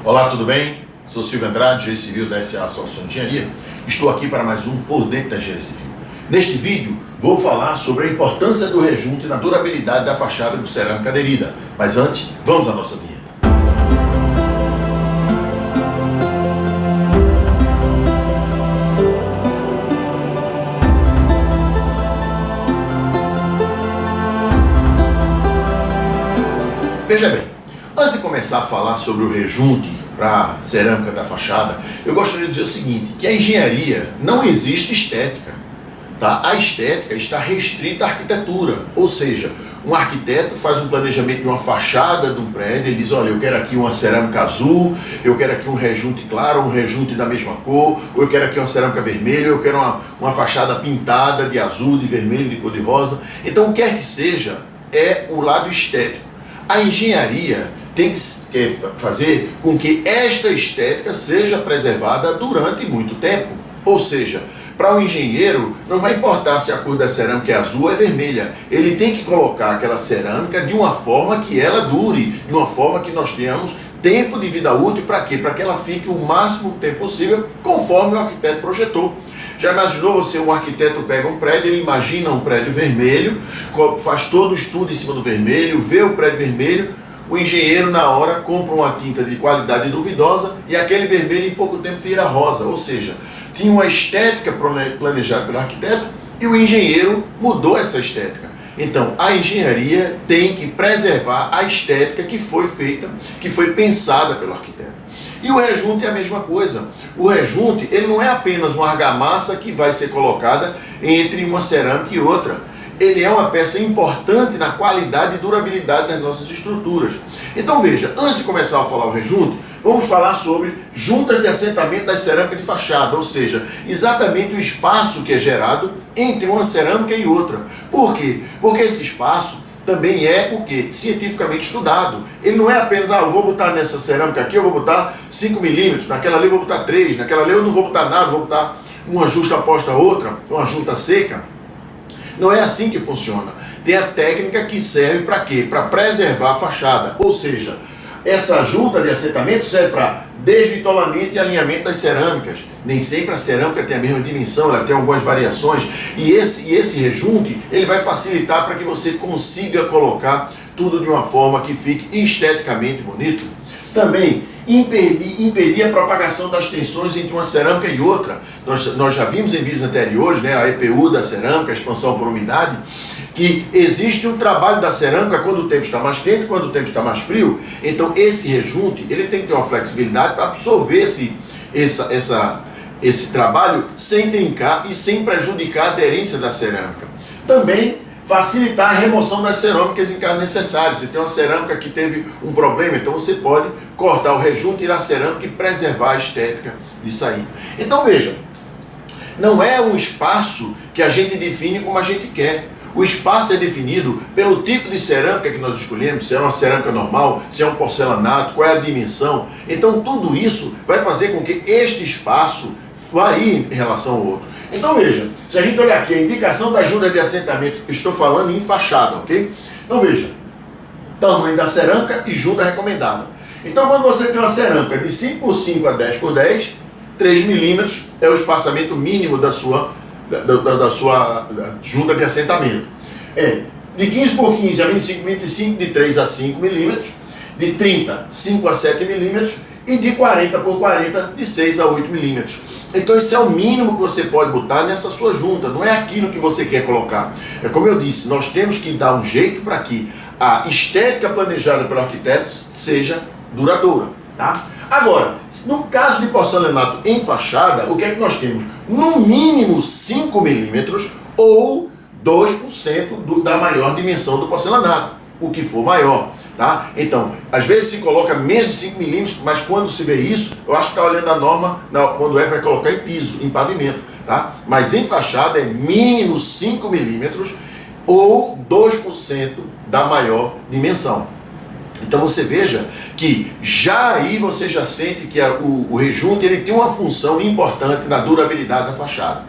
Olá, tudo bem? Sou Silvio Andrade, engenheiro civil da SA Soluções de Engenharia. Estou aqui para mais um Por Dentro da Engenharia Civil. Neste vídeo, vou falar sobre a importância do rejunte na durabilidade da fachada com cerâmica aderida. Mas antes, vamos à nossa vinheta. Veja bem, antes de começar a falar sobre o rejunte para cerâmica da fachada, eu gostaria de dizer o seguinte, que a engenharia não existe estética, tá? A estética está restrita à arquitetura, ou seja, um arquiteto faz um planejamento de uma fachada de um prédio, ele diz, olha, eu quero aqui uma cerâmica azul, eu quero aqui um rejunte claro, um rejunte da mesma cor, ou eu quero aqui uma cerâmica vermelha, eu quero uma fachada pintada de azul, de vermelho, de cor de rosa. Então, o que quer que seja, é o lado estético. A engenharia tem que fazer com que esta estética seja preservada durante muito tempo. Ou seja, para o engenheiro não vai importar se a cor da cerâmica é azul ou é vermelha. Ele tem que colocar aquela cerâmica de uma forma que ela dure, de uma forma que nós tenhamos tempo de vida útil. Para quê? Para que ela fique o máximo tempo possível conforme o arquiteto projetou. Já imaginou você, um arquiteto pega um prédio, ele imagina um prédio vermelho, faz todo o estudo em cima do vermelho, vê o prédio vermelho, o engenheiro na hora compra uma tinta de qualidade duvidosa e aquele vermelho em pouco tempo vira rosa. Ou seja, tinha uma estética planejada pelo arquiteto e o engenheiro mudou essa estética. Então, a engenharia tem que preservar a estética que foi feita, que foi pensada pelo arquiteto. E o rejunte é a mesma coisa. O rejunte, ele não é apenas uma argamassa que vai ser colocada entre uma cerâmica e outra. Ele é uma peça importante na qualidade e durabilidade das nossas estruturas. Então veja, antes de começar a falar o rejunte, vamos falar sobre juntas de assentamento das cerâmicas de fachada, ou seja, exatamente o espaço que é gerado entre uma cerâmica e outra. Por quê? Porque esse espaço também é o que? Cientificamente estudado. Ele não é apenas, eu vou botar nessa cerâmica aqui, eu vou botar 5 milímetros, naquela ali eu vou botar 3, naquela ali eu não vou botar nada, vou botar uma justa aposta a outra, uma junta seca. Não é assim que funciona. Tem a técnica que serve para quê? Para preservar a fachada. Ou seja, essa junta de assentamento serve para desbitolamento e alinhamento das cerâmicas. Nem sempre a cerâmica tem a mesma dimensão, ela tem algumas variações. E esse rejunte, ele vai facilitar para que você consiga colocar tudo de uma forma que fique esteticamente bonito. Também impedir a propagação das tensões entre uma cerâmica e outra. Nós já vimos em vídeos anteriores, né, a EPU da cerâmica, a expansão por umidade, que existe um trabalho da cerâmica quando o tempo está mais quente, quando o tempo está mais frio. Então esse rejunte, ele tem que ter uma flexibilidade para absorver esse trabalho sem trincar e sem prejudicar a aderência da cerâmica. Também facilitar a remoção das cerâmicas em caso necessário. Se tem uma cerâmica que teve um problema, então você pode cortar o rejunte, tirar a cerâmica e preservar a estética de sair. Então veja, não é um espaço que a gente define como a gente quer. O espaço é definido pelo tipo de cerâmica que nós escolhemos, se é uma cerâmica normal, se é um porcelanato, qual é a dimensão. Então tudo isso vai fazer com que este espaço varie em relação ao outro. Então veja, se a gente olhar aqui a indicação da junta de assentamento, estou falando em fachada, ok? Então veja, tamanho da cerâmica e junta recomendada. Então quando você tem uma cerâmica de 5 por 5 a 10 por 10, 3 milímetros é o espaçamento mínimo da sua junta de assentamento. De 15 por 15 a 25 por 25, de 3 a 5 milímetros, de 30, 5 a 7 milímetros e de 40 por 40, de 6 a 8 milímetros. Então esse é o mínimo que você pode botar nessa sua junta, não é aquilo que você quer colocar. É como eu disse, nós temos que dar um jeito para que a estética planejada pelo arquiteto seja duradoura, tá? Agora, no caso de porcelanato em fachada, o que é que nós temos? No mínimo 5 milímetros ou 2% da maior dimensão do porcelanato, o que for maior. Tá? Então, às vezes se coloca menos de 5 milímetros, mas quando se vê isso, eu acho que está olhando a norma, quando vai colocar em piso, em pavimento. Tá? Mas em fachada é mínimo 5 milímetros ou 2% da maior dimensão. Então você veja que já aí você já sente que o rejunte ele tem uma função importante na durabilidade da fachada.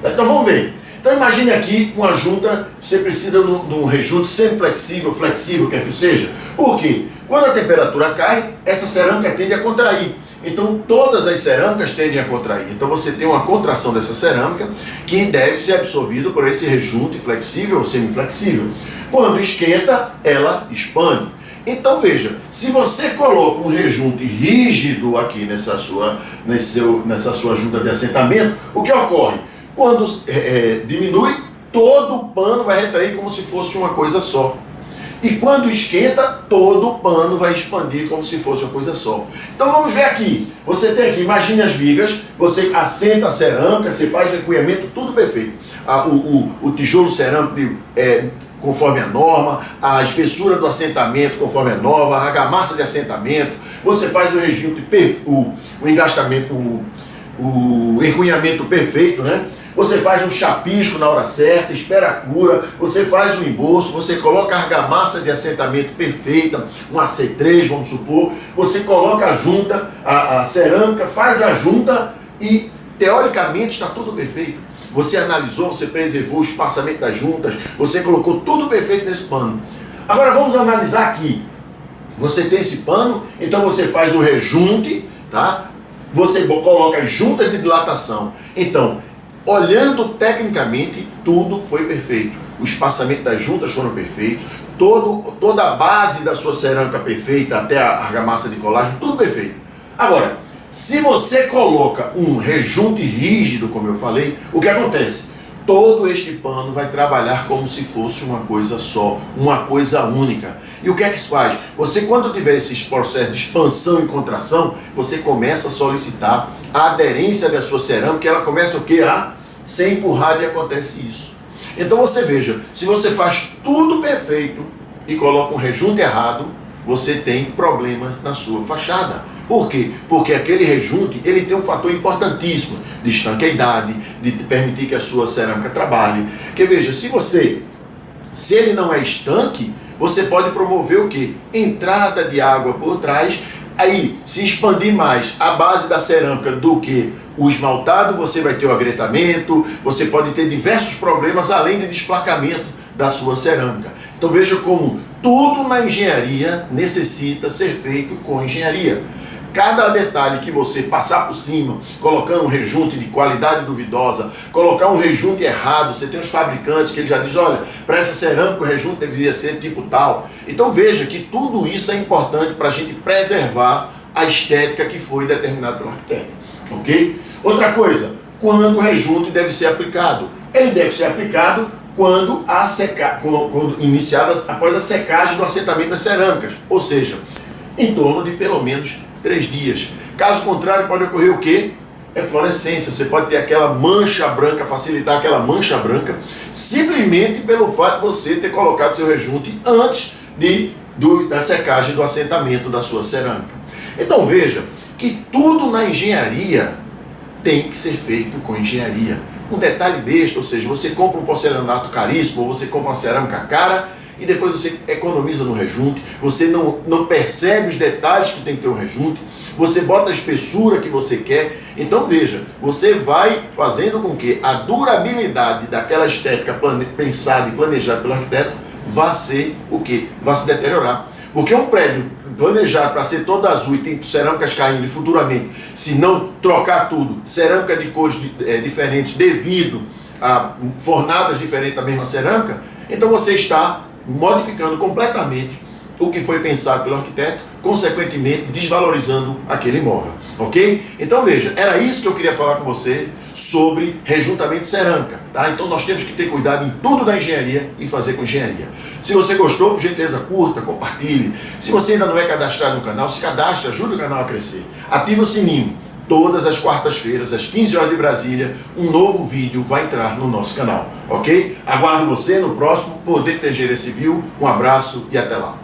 Então vamos ver. Então imagine aqui uma junta, você precisa de um rejunte sempre flexível, quer que seja. Por quê? Quando a temperatura cai, essa cerâmica tende a contrair. Então todas as cerâmicas tendem a contrair. Então você tem uma contração dessa cerâmica que deve ser absorvida por esse rejunte flexível ou semiflexível. Quando esquenta, ela expande. Então veja, se você coloca um rejunte rígido aqui nessa sua junta de assentamento, o que ocorre? Quando diminui, todo o pano vai retrair como se fosse uma coisa só. E quando esquenta, todo o pano vai expandir como se fosse uma coisa só. Então vamos ver aqui. Você tem aqui, imagine as vigas, você assenta a cerâmica, você faz o encunhamento, tudo perfeito. O tijolo cerâmico conforme a norma, a espessura do assentamento conforme a norma, a argamassa de assentamento, você faz o rejunte, o engastamento, o encunhamento perfeito, né? Você faz um chapisco na hora certa, espera a cura, você faz o embolso, você coloca a argamassa de assentamento perfeita, um AC3, vamos supor, você coloca a junta, a cerâmica, faz a junta e teoricamente está tudo perfeito. Você analisou, você preservou o espaçamento das juntas, você colocou tudo perfeito nesse pano. Agora vamos analisar aqui. Você tem esse pano, então você faz o rejunte, tá? Você coloca as juntas de dilatação. Então, olhando tecnicamente, tudo foi perfeito. O espaçamento das juntas foram perfeitos, toda a base da sua cerâmica perfeita, até a argamassa de colagem, tudo perfeito. Agora, se você coloca um rejunte rígido, como eu falei, o que acontece? Todo este pano vai trabalhar como se fosse uma coisa só, uma coisa única. E o que é que se faz? Você, quando tiver esses processos de expansão e contração, você começa a solicitar a aderência da sua cerâmica, ela começa o quê? A ser empurrada e acontece isso. Então você veja, se você faz tudo perfeito e coloca um rejunte errado, você tem problema na sua fachada. Por quê? Porque aquele rejunte, ele tem um fator importantíssimo de estanqueidade, de permitir que a sua cerâmica trabalhe. Porque veja, se ele não é estanque, você pode promover o quê? Entrada de água por trás, aí se expandir mais a base da cerâmica do que o esmaltado, você vai ter o agretamento, você pode ter diversos problemas além de desplacamento da sua cerâmica. Então veja como tudo na engenharia necessita ser feito com engenharia. Cada detalhe que você passar por cima, colocando um rejunte de qualidade duvidosa, colocar um rejunte errado, você tem os fabricantes que ele já diz, olha, para essa cerâmica o rejunte deveria ser tipo tal. Então veja que tudo isso é importante para a gente preservar a estética que foi determinada pelo arquiteto, ok? Outra coisa, quando o rejunte deve ser aplicado? Ele deve ser aplicado quando iniciadas após a secagem do assentamento das cerâmicas, ou seja, em torno de pelo menos 3 dias. Caso contrário, pode ocorrer o quê? Eflorescência. Você pode ter aquela mancha branca, facilitar aquela mancha branca, simplesmente pelo fato de você ter colocado seu rejunte antes da secagem do assentamento da sua cerâmica. Então veja que tudo na engenharia tem que ser feito com engenharia. Um detalhe besta, ou seja, você compra um porcelanato caríssimo, ou você compra uma cerâmica cara, e depois você economiza no rejunte, você não percebe os detalhes que tem que ter um rejunte, você bota a espessura que você quer. Então veja, você vai fazendo com que a durabilidade daquela estética pensada e planejada pelo arquiteto vá ser o quê? Vá se deteriorar. Porque um prédio planejado para ser todo azul e tem cerâmicas caindo e futuramente, se não trocar tudo, cerâmica de cores diferentes devido a fornadas diferentes da mesma cerâmica, então você está modificando completamente o que foi pensado pelo arquiteto, consequentemente desvalorizando aquele imóvel, ok? Então veja, era isso que eu queria falar com você sobre rejuntamento de cerâmica, tá? Então nós temos que ter cuidado em tudo da engenharia e fazer com engenharia. Se você gostou, por gentileza, curta, compartilhe. Se você ainda não é cadastrado no canal, se cadastre, ajude o canal a crescer. Ative o sininho. Todas as quartas-feiras, às 15 horas de Brasília, um novo vídeo vai entrar no nosso canal, ok? Aguardo você no próximo Poder Engenharia Civil. Um abraço e até lá.